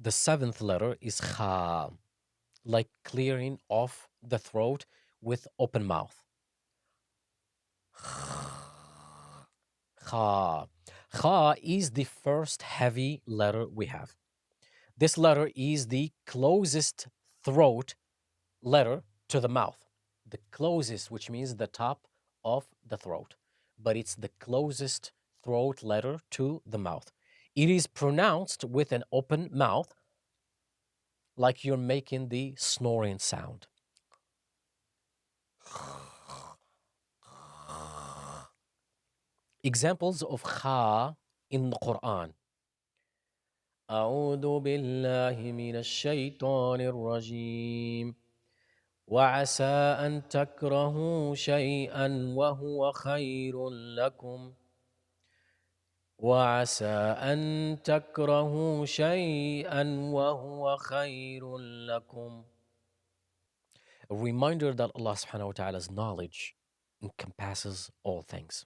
The seventh letter is khaa, like clearing off the throat with open mouth. Khaa. Khaa is the first heavy letter we have. This letter is the closest throat letter to the mouth. The closest, which means the top of the throat, but it's the closest throat letter to the mouth. It is pronounced with an open mouth, like you're making the snoring sound. Examples of kha in the Quran. أعوذ بالله من الشيطان الرجيم وعسى أن تكرهوا شيئا وهو خير لكم وعسى أن تكرهوا شيئا وهو خير لكم. A reminder that Allah subhanahu wa ta'ala's knowledge encompasses all things.